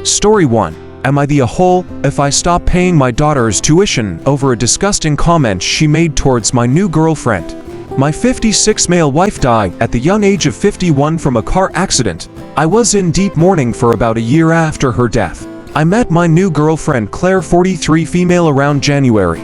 Story 1. Am I the a-hole if I stop paying my daughter's tuition over a disgusting comment she made towards my new girlfriend? My 56 male wife died at the young age of 51 from a car accident. I was in deep mourning for about a year after her death. I met my new girlfriend Claire, 43 female, around January.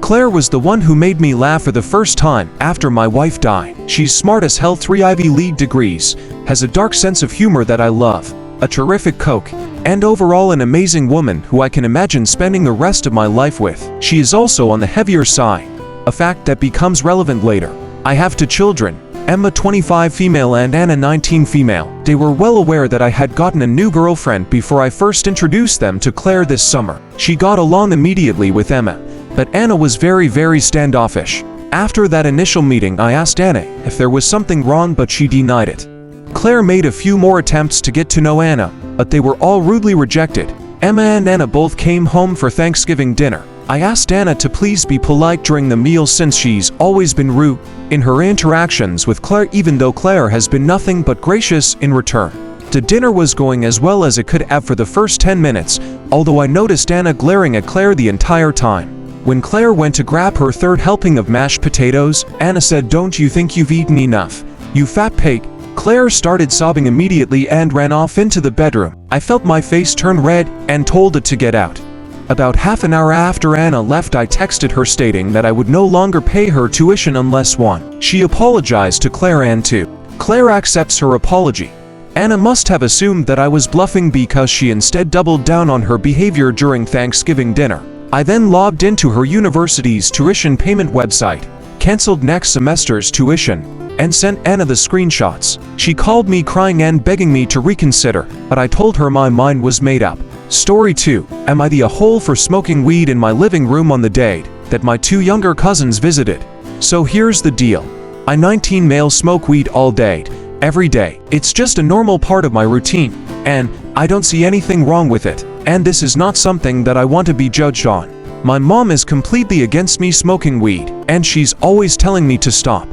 Claire was the one who made me laugh for the first time after my wife died. She's smart as hell, 3 Ivy League degrees, has a dark sense of humor that I love, a terrific cook, and overall an amazing woman who I can imagine spending the rest of my life with. She is also on the heavier side, a fact that becomes relevant later. I have 2 children, Emma 25 female and Anna 19 female. They were well aware that I had gotten a new girlfriend before I first introduced them to Claire this summer. She got along immediately with Emma, but Anna was very standoffish. After that initial meeting, I asked Anna if there was something wrong, but she denied it. Claire made a few more attempts to get to know Anna, but they were all rudely rejected. Emma and Anna both came home for Thanksgiving dinner. I asked Anna to please be polite during the meal since she's always been rude in her interactions with Claire, even though Claire has been nothing but gracious in return. The dinner was going as well as it could have for the first 10 minutes, although I noticed Anna glaring at Claire the entire time. When Claire went to grab her 3rd helping of mashed potatoes, Anna said, "Don't you think you've eaten enough, you fat pig?" Claire started sobbing immediately and ran off into the bedroom. I felt my face turn red and told it to get out. About half an hour after Anna left, I texted her stating that I would no longer pay her tuition unless 1. She apologized to Claire, and 2. Claire accepts her apology. Anna must have assumed that I was bluffing because she instead doubled down on her behavior during Thanksgiving dinner. I then logged into her university's tuition payment website, canceled next semester's tuition, and sent Anna the screenshots. She called me crying and begging me to reconsider, but I told her my mind was made up. Story 2. Am I the a-hole for smoking weed in my living room on the day that my 2 younger cousins visited? So here's the deal. I 19 male smoke weed all day, every day. It's just a normal part of my routine, and I don't see anything wrong with it. And this is not something that I want to be judged on. My mom is completely against me smoking weed, and she's always telling me to stop.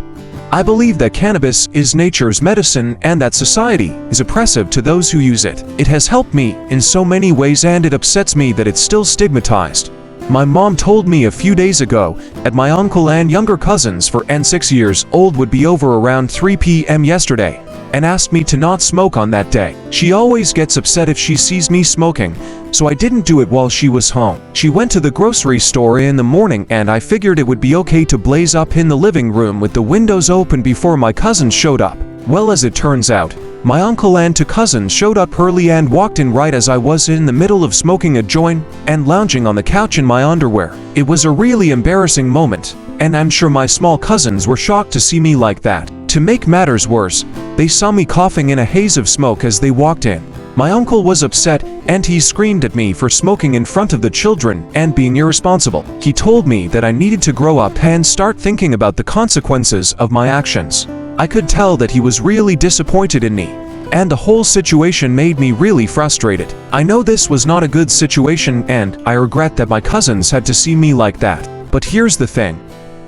I believe that cannabis is nature's medicine and that society is oppressive to those who use it. It has helped me in so many ways, and it upsets me that it's still stigmatized. My mom told me a few days ago that my uncle and younger cousins 4 and 6 years old would be over around 3 p.m. yesterday and asked me to not smoke on that day. She always gets upset if she sees me smoking, so I didn't do it while she was home. She went to the grocery store in the morning, and I figured it would be okay to blaze up in the living room with the windows open before my cousins showed up. Well, as it turns out, my uncle and 2 cousins showed up early and walked in right as I was in the middle of smoking a joint and lounging on the couch in my underwear. It was a really embarrassing moment, and I'm sure my small cousins were shocked to see me like that. To make matters worse, they saw me coughing in a haze of smoke as they walked in. My uncle was upset, and he screamed at me for smoking in front of the children and being irresponsible. He told me that I needed to grow up and start thinking about the consequences of my actions. I could tell that he was really disappointed in me, and the whole situation made me really frustrated. I know this was not a good situation, and I regret that my cousins had to see me like that. But here's the thing.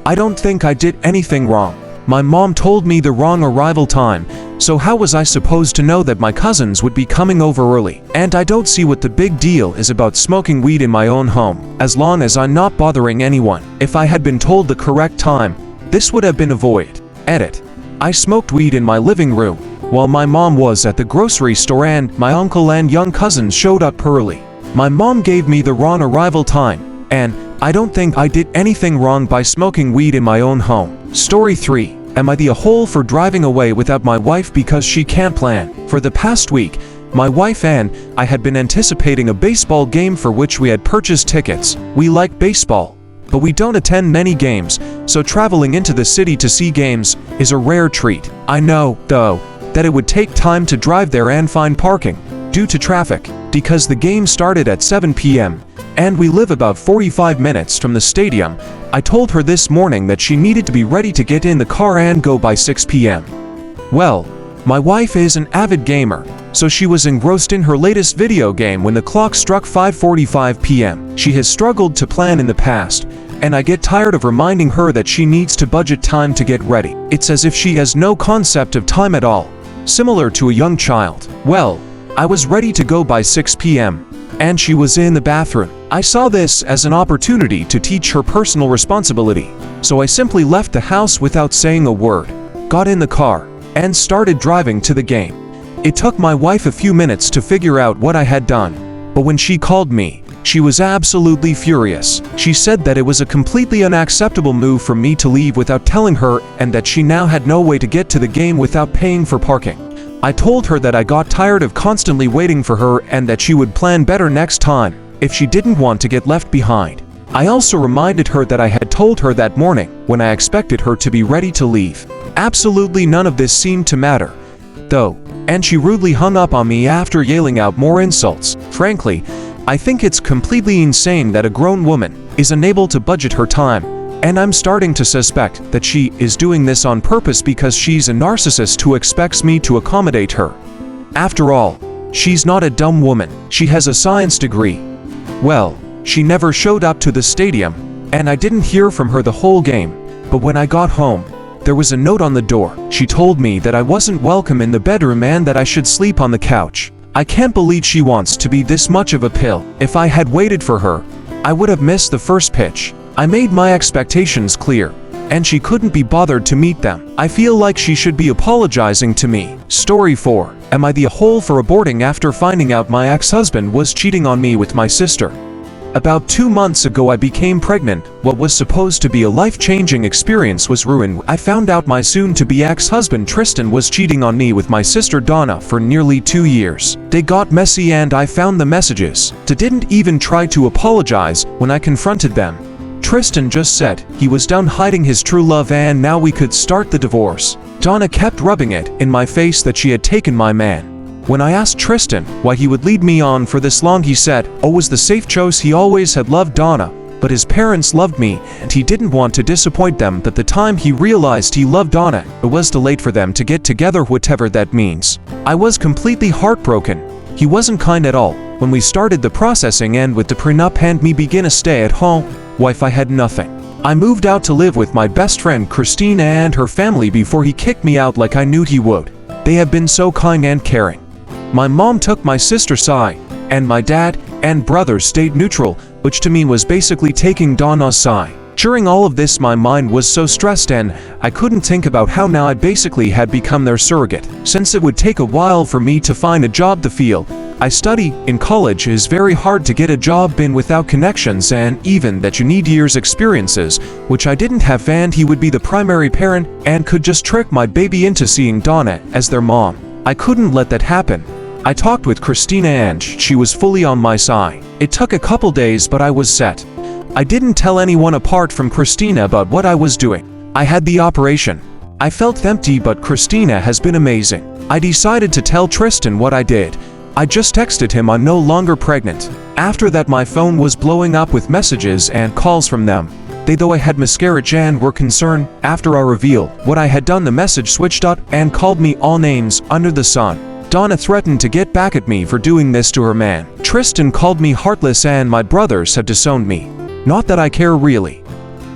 I don't think I did anything wrong. My mom told me the wrong arrival time, so how was I supposed to know that my cousins would be coming over early? And I don't see what the big deal is about smoking weed in my own home, as long as I'm not bothering anyone. If I had been told the correct time, this would have been avoided. Edit. I smoked weed in my living room while my mom was at the grocery store, and my uncle and young cousins showed up early. My mom gave me the wrong arrival time, and I don't think I did anything wrong by smoking weed in my own home. Story 3. Am I the a-hole for driving away without my wife because she can't plan? For the past week, my wife and I had been anticipating a baseball game for which we had purchased tickets. We like baseball, but we don't attend many games, so traveling into the city to see games is a rare treat. I know, though, that it would take time to drive there and find parking due to traffic, because the game started at 7 p.m. and we live about 45 minutes from the stadium. I told her this morning that she needed to be ready to get in the car and go by 6 p.m. Well, my wife is an avid gamer, so she was engrossed in her latest video game when the clock struck 5:45 p.m. She has struggled to plan in the past, and I get tired of reminding her that she needs to budget time to get ready. It's as if she has no concept of time at all, similar to a young child. Well, I was ready to go by 6 p.m. and she was in the bathroom. I saw this as an opportunity to teach her personal responsibility, so I simply left the house without saying a word, got in the car, and started driving to the game. It took my wife a few minutes to figure out what I had done, but when she called me, she was absolutely furious. She said that it was a completely unacceptable move for me to leave without telling her and that she now had no way to get to the game without paying for parking. I told her that I got tired of constantly waiting for her and that she would plan better next time if she didn't want to get left behind. I also reminded her that I had told her that morning when I expected her to be ready to leave. Absolutely none of this seemed to matter, though, and she rudely hung up on me after yelling out more insults. Frankly, I think it's completely insane that a grown woman is unable to budget her time, and I'm starting to suspect that she is doing this on purpose because she's a narcissist who expects me to accommodate her. After all, she's not a dumb woman. She has a science degree. Well, she never showed up to the stadium, and I didn't hear from her the whole game, but when I got home, there was a note on the door. She told me that I wasn't welcome in the bedroom and that I should sleep on the couch. I can't believe she wants to be this much of a pill. If I had waited for her, I would have missed the first pitch. I made my expectations clear, and she couldn't be bothered to meet them. I feel like she should be apologizing to me. Story 4. Am I the a-hole for aborting after finding out my ex-husband was cheating on me with my sister? About 2 months ago I became pregnant. What was supposed to be a life-changing experience was ruined. I found out my soon-to-be ex-husband Tristan was cheating on me with my sister Donna for nearly 2 years. They got messy and I found the messages. I didn't even try to apologize when I confronted them. Tristan just said he was done hiding his true love and now we could start the divorce. Donna kept rubbing it in my face that she had taken my man. When I asked Tristan why he would lead me on for this long, he said, "Oh, was the safe choice. He always had loved Donna, but his parents loved me and he didn't want to disappoint them. That the time he realized he loved Donna, it was too late for them to get together, whatever that means." I was completely heartbroken. He wasn't kind at all. When we started the processing and with the prenup and me begin a stay-at-home wife, I had nothing. I moved out to live with my best friend Christina and her family before he kicked me out like I knew he would. They have been so kind and caring. My mom took my sister's side, and my dad and brothers stayed neutral, which to me was basically taking Donna's side. During all of this, my mind was so stressed and I couldn't think about how now I basically had become their surrogate. Since it would take a while for me to find a job to feel I study in college is very hard to get a job in without connections, and even that you need years experiences, which I didn't have, and he would be the primary parent and could just trick my baby into seeing Donna as their mom. I couldn't let that happen. I talked with Christina and she was fully on my side. It took a couple days, but I was set. I didn't tell anyone apart from Christina about what I was doing. I had the operation. I felt empty, but Christina has been amazing. I decided to tell Tristan what I did. I just texted him I'm no longer pregnant. After that my phone was blowing up with messages and calls from them. They though I had miscarriage and were concerned. After I revealed what I had done, the message switched up and called me all names under the sun. Donna threatened to get back at me for doing this to her man. Tristan called me heartless and my brothers have disowned me. Not that I care really.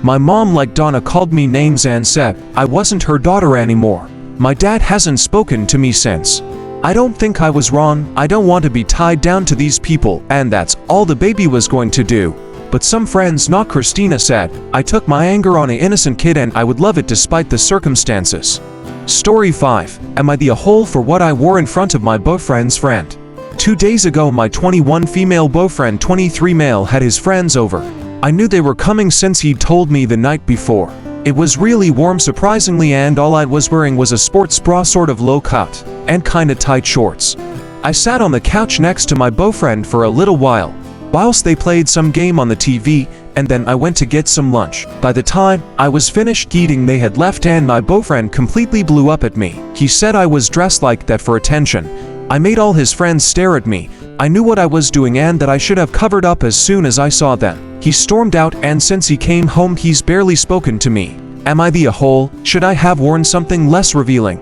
My mom, like Donna, called me names and said I wasn't her daughter anymore. My dad hasn't spoken to me since. I don't think I was wrong. I don't want to be tied down to these people, and that's all the baby was going to do. But some friends, not Christina, said I took my anger on an innocent kid and I would love it despite the circumstances. Story 5. Am I the a-hole for what I wore in front of my boyfriend's friend? 2 days ago, my 21 female boyfriend, 23 male, had his friends over. I knew they were coming since he'd told me the night before. It was really warm surprisingly, and all I was wearing was a sports bra, sort of low cut, and kinda tight shorts. I sat on the couch next to my boyfriend for a little whilst they played some game on the TV, and then I went to get some lunch. By the time I was finished eating, they had left and my boyfriend completely blew up at me. He said I was dressed like that for attention. I made all his friends stare at me. I knew what I was doing and that I should have covered up as soon as I saw them. He stormed out, and since he came home he's barely spoken to me. Am I the a-hole? Should I have worn something less revealing?